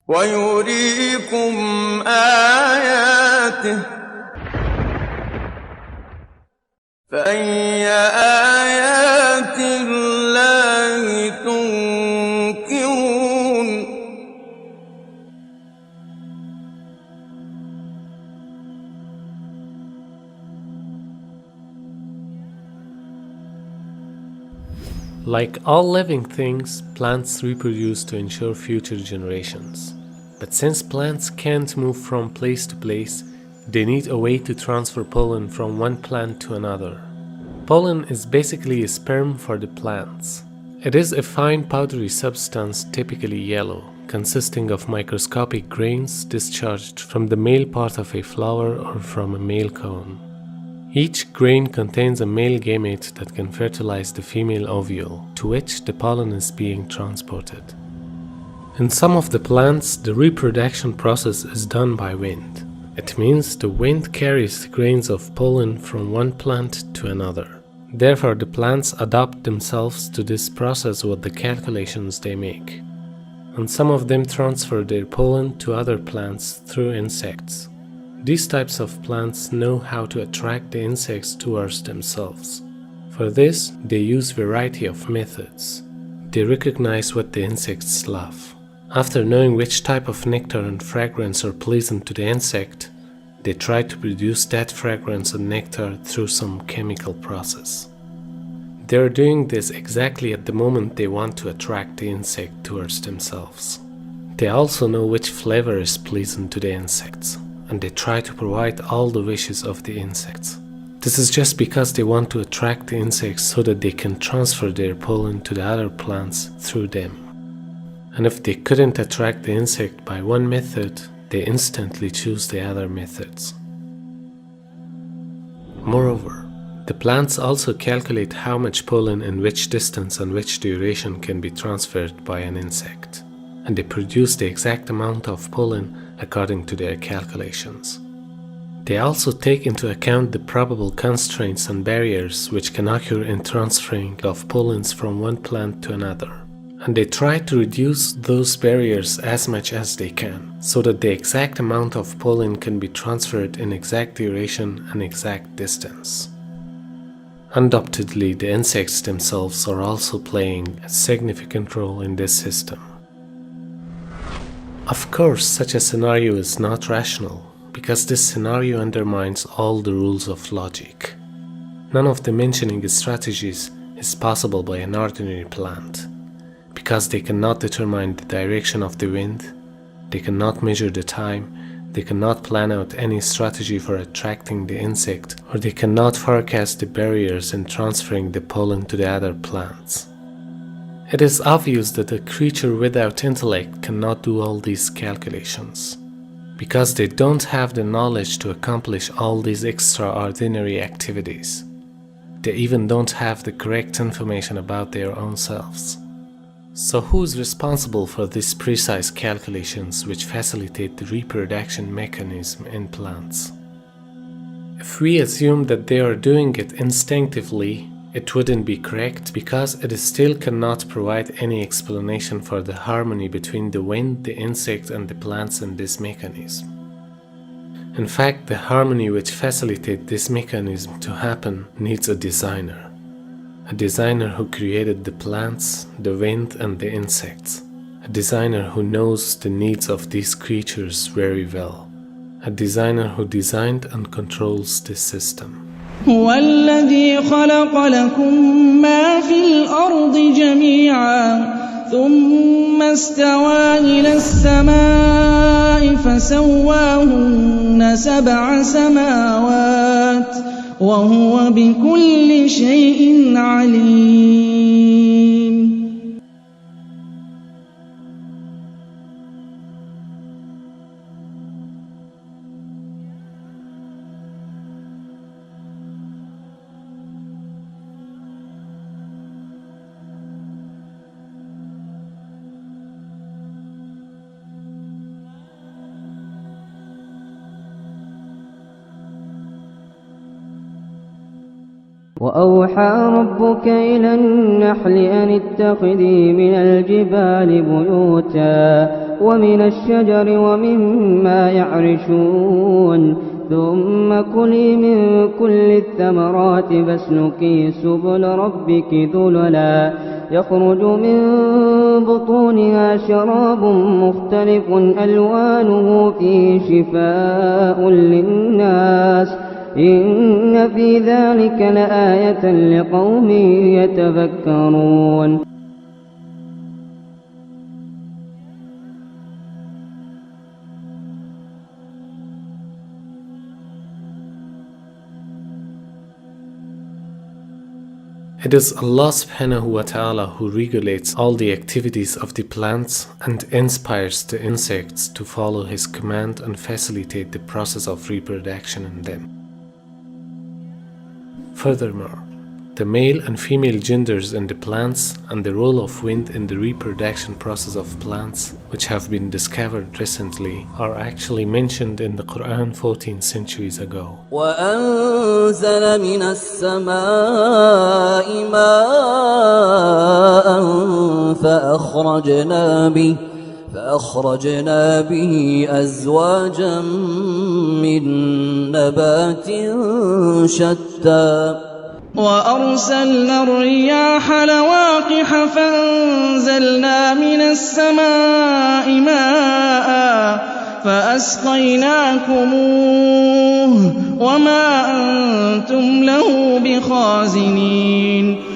ويريكم آياته فأي آيات الله تنكرون Like all living things, plants reproduce to ensure future generations. But since plants can't move from place to place, they need a way to transfer pollen from one plant to another. Pollen is basically a sperm for the plants. It is a fine powdery substance, typically yellow, consisting of microscopic grains discharged from the male part of a flower or from a male cone. Each grain contains a male gamete that can fertilize the female ovule, to which the pollen is being transported. In some of the plants, the reproduction process is done by wind. It means the wind carries grains of pollen from one plant to another. Therefore, the plants adapt themselves to this process with the calculations they make. And some of them transfer their pollen to other plants through insects. These types of plants know how to attract the insects towards themselves. For this, they use a variety of methods. They recognize what the insects love. After knowing which type of nectar and fragrance are pleasant to the insect, they try to produce that fragrance and nectar through some chemical process. They are doing this exactly at the moment they want to attract the insect towards themselves. They also know which flavor is pleasant to the insects, and they try to provide all the wishes of the insects. This is just because they want to attract the insects so that they can transfer their pollen to the other plants through them. And if they couldn't attract the insect by one method, they instantly choose the other methods. Moreover, the plants also calculate how much pollen in which distance and which duration can be transferred by an insect, and they produce the exact amount of pollen according to their calculations. They also take into account the probable constraints and barriers which can occur in transferring of pollens from one plant to another, and they try to reduce those barriers as much as they can, so that the exact amount of pollen can be transferred in exact duration and exact distance. Undoubtedly, the insects themselves are also playing a significant role in this system. Of course, such a scenario is not rational, because this scenario undermines all the rules of logic. None of the mentioning strategies is possible by an ordinary plant, because they cannot determine the direction of the wind, they cannot measure the time, they cannot plan out any strategy for attracting the insect, or they cannot forecast the barriers in transferring the pollen to the other plants. It is obvious that a creature without intellect cannot do all these calculations, because they don't have the knowledge to accomplish all these extraordinary activities. They even don't have the correct information about their own selves. So who is responsible for these precise calculations which facilitate the reproduction mechanism in plants? If we assume that they are doing it instinctively, it wouldn't be correct, because it still cannot provide any explanation for the harmony between the wind, the insect, and the plants in this mechanism. In fact, the harmony which facilitates this mechanism to happen needs a designer who created the plants, the wind, and the insects, a designer who knows the needs of these creatures very well, a designer who designed and controls this system. هو الذي خلق لكم ما في الأرض جميعا ثم استوى إلى السماء فسواهن سبع سماوات وهو بكل شيء عليم. وأوحى ربك إلى النحل أن اتخذي من الجبال بيوتا ومن الشجر ومما يعرشون ثم كلي من كل الثمرات فاسلكي سبل ربك ذللا يخرج من بطونها شراب مختلف ألوانه فيه شفاء للناس إن في ذلك لآية لقوم يتفكرون. It is Allah subhanahu wa ta'ala who regulates all the activities of the plants and inspires the insects to follow His command and facilitate the process of reproduction in them. Furthermore, the male and female genders in the plants and the role of wind in the reproduction process of plants, which have been discovered recently, are actually mentioned in the Quran 14 centuries ago. وأنزل من السماء ماء فأخرجنا به أزواجا من نبات شتى وأرسلنا الرياح لواقح فأنزلنا من السماء ماء فأسقيناكموه وما أنتم له بخازنين